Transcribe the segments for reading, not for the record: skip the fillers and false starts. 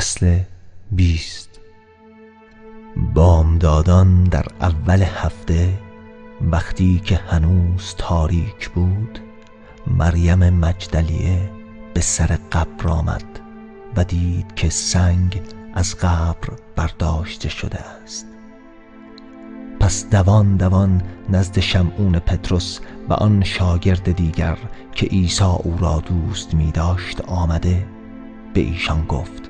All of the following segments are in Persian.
فصل 20. بامدادان در اول هفته، وقتی که هنوز تاریک بود، مریم مجدلیه به سر قبر آمد و دید که سنگ از قبر برداشته شده است. پس دوان دوان نزد شمعون پطرس و آن شاگرد دیگر که عیسی او را دوست می داشت آمده به ایشان گفت: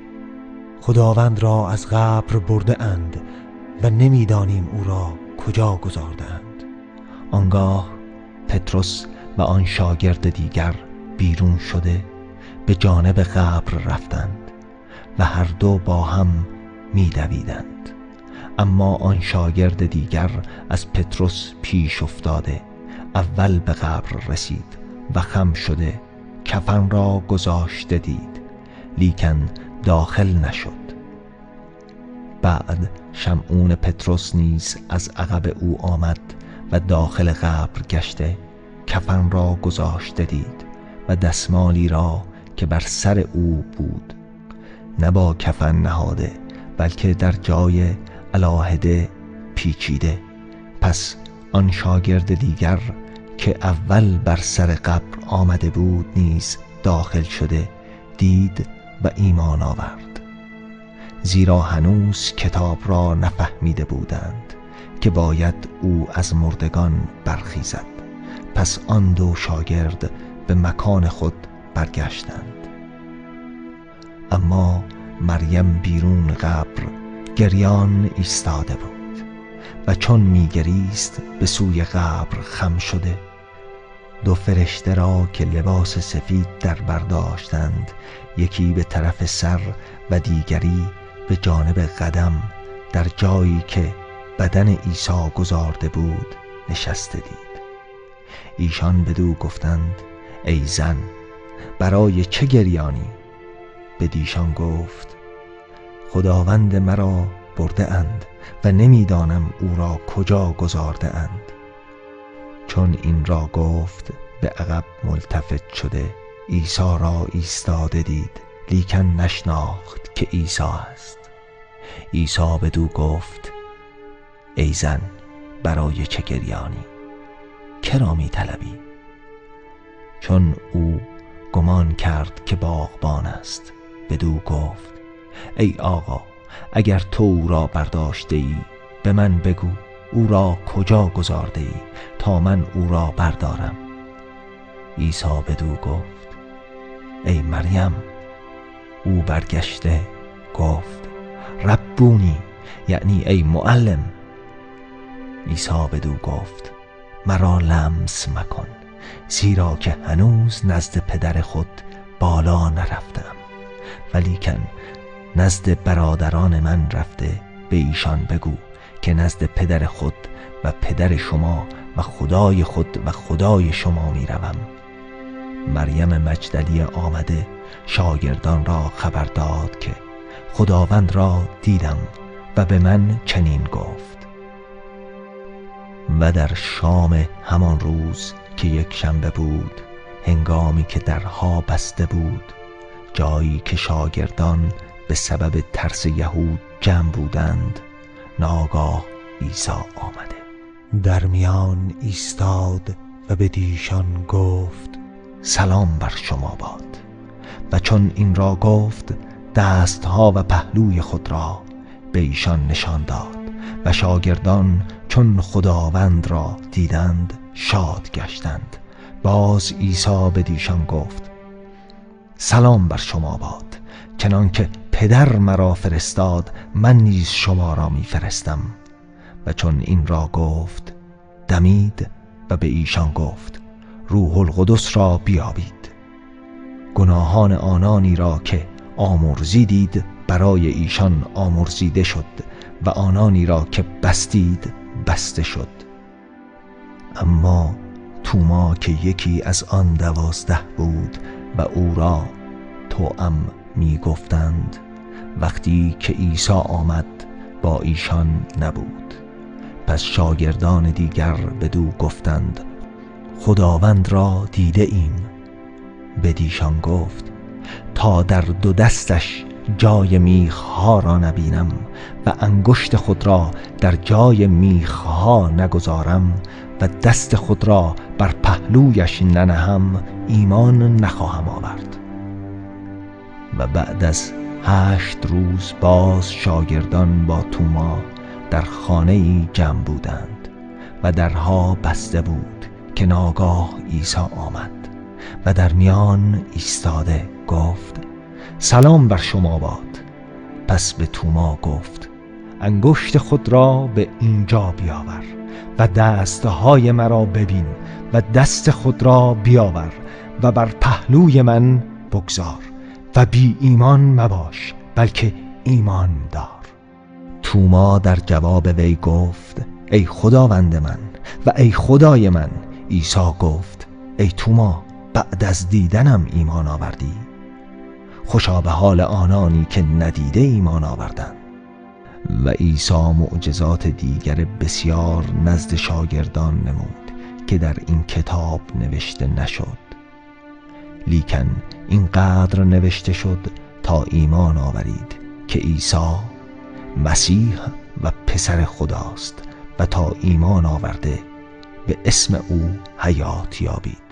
خداوند را از قبر برده اند و نمیدانیم او را کجا گذارده اند. آنگاه پطرس و آن شاگرد دیگر بیرون شده به جانب قبر رفتند و هر دو با هم می دویدند. اما آن شاگرد دیگر از پطرس پیش افتاده اول به قبر رسید و خم شده کفن را گذاشته دید، لیکن داخل نشد. بعد شمعون پطرس نیز از عقب او آمد و داخل قبر گشته کفن را گذاشته دید و دستمالی را که بر سر او بود نه با کفن نهاده، بلکه در جای علاهده پیچیده. پس آن شاگرد دیگر که اول بر سر قبر آمده بود نیز داخل شده دید و ایمان آورد، زیرا هنوز کتاب را نفهمیده بودند که باید او از مردگان برخیزد. پس آن دو شاگرد به مکان خود برگشتند. اما مریم بیرون قبر گریان ایستاده بود و چون میگریست به سوی قبر خم شده دو فرشته را که لباس سفید در برداشتند، یکی به طرف سر و دیگری به جانب قدم، در جایی که بدن عیسی گذارده بود نشسته دید. ایشان بدو گفتند: ای زن، برای چه گریانی؟ بدیشان گفت: خداوند مرا برده اند و نمیدانم او را کجا گذارده اند. چون این را گفت به عقب ملتفت شده عیسی را ایستاده دید، لیکن نشناخت که عیسی است. عیسی بدو گفت: ای زن، برای چه گریانی؟ که را می طلبی؟ چون او گمان کرد که باغبان است بدو گفت: ای آقا، اگر تو او را برداشته ای به من بگو او را کجا گذارده ای تا من او را بردارم. عیسی بدو گفت: ای مریم. او برگشته گفت: ربونی، یعنی ای معلم. عیسی بدو گفت: مرا لمس مکن، زیرا که هنوز نزد پدر خود بالا نرفتم، ولیکن نزد برادران من رفته به ایشان بگو که نزد پدر خود و پدر شما و خدای خود و خدای شما می روم. مریم مجدلیه آمده شاگردان را خبر داد که خداوند را دیدم و به من چنین گفت. و در شام همان روز که یک شنبه بود، هنگامی که درها بسته بود، جایی که شاگردان به سبب ترس یهود جمع بودند، ناگاه عیسی آمده در میان ایستاد و به دیشان گفت: سلام بر شما باد. و چون این را گفت دستها و پهلوی خود را به ایشان نشان داد و شاگردان چون خداوند را دیدند شاد گشتند. باز عیسی به دیشان گفت: سلام بر شما باد. چنان که پدر مرا فرستاد من نیز شما را می فرستم. و چون این را گفت دمید و به ایشان گفت: روح القدس را بیابید. گناهان آنانی را که آمرزیدید برای ایشان آمرزیده شد و آنانی را که بستید بسته شد. اما توما که یکی از آن 12 بود و او را توأم می گفتند، وقتی که عیسی آمد با ایشان نبود. پس شاگردان دیگر بدو گفتند: خداوند را دیده ایم. بدیشان گفت: تا در 2 دستش جای میخها را نبینم و انگشت خود را در جای میخها نگذارم و دست خود را بر پهلویش ننهم، ایمان نخواهم آورد. و بعد از 8 روز باز شاگردان با توما در خانه ای جمع بودند و درها بسته بود که ناگاه عیسی آمد و در میان ایستاده گفت: سلام بر شما باد. پس به توما گفت: انگشت خود را به اینجا بیاور و دستهای مرا ببین و دست خود را بیاور و بر پهلوی من بگذار و بی ایمان مباش، بلکه ایمان دار. توما در جواب وی گفت: ای خداوند من و ای خدای من. عیسی گفت: ای توما، بعد از دیدنم ایمان آوردی؟ خوشا به حال آنانی که ندیده ایمان آوردند. و عیسی معجزات دیگر بسیار نزد شاگردان نمود که در این کتاب نوشته نشد، لیکن اینقدر نوشته شد تا ایمان آورید که عیسی مسیح و پسر خداست و تا ایمان آورده به اسم او حیات یابید.